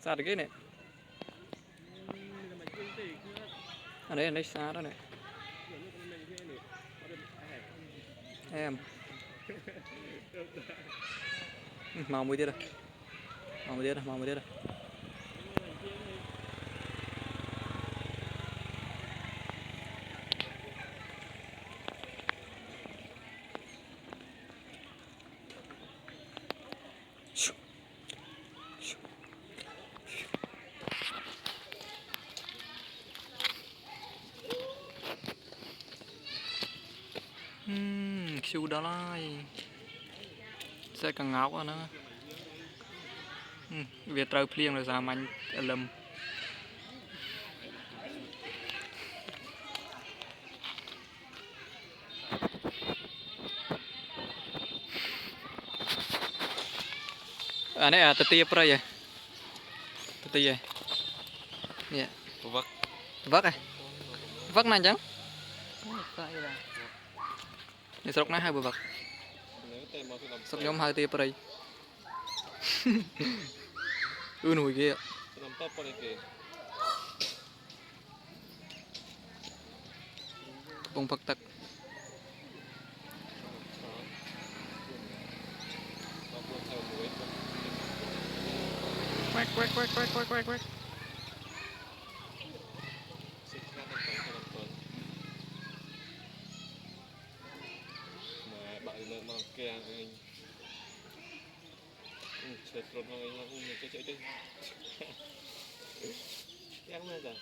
Xa được cái này. Anh đấy xa đó này. Em. Mau mới đi rồi. Mau mới đi rồi. Siêu đó lại sẽ càng ngáo quá nữa. Việc trâu phiền rồi sao mạnh lầm. Này tê tê pra vậy. Tê tê vậy. Dạ. Vắc à? Vắc này chẳng? Ini seroknya hai babak. Sok nhóm hai tia pray. Nổi kia. Bông phật tật. Quack. Chết rồi mà anh chơi. Em nghe rồi.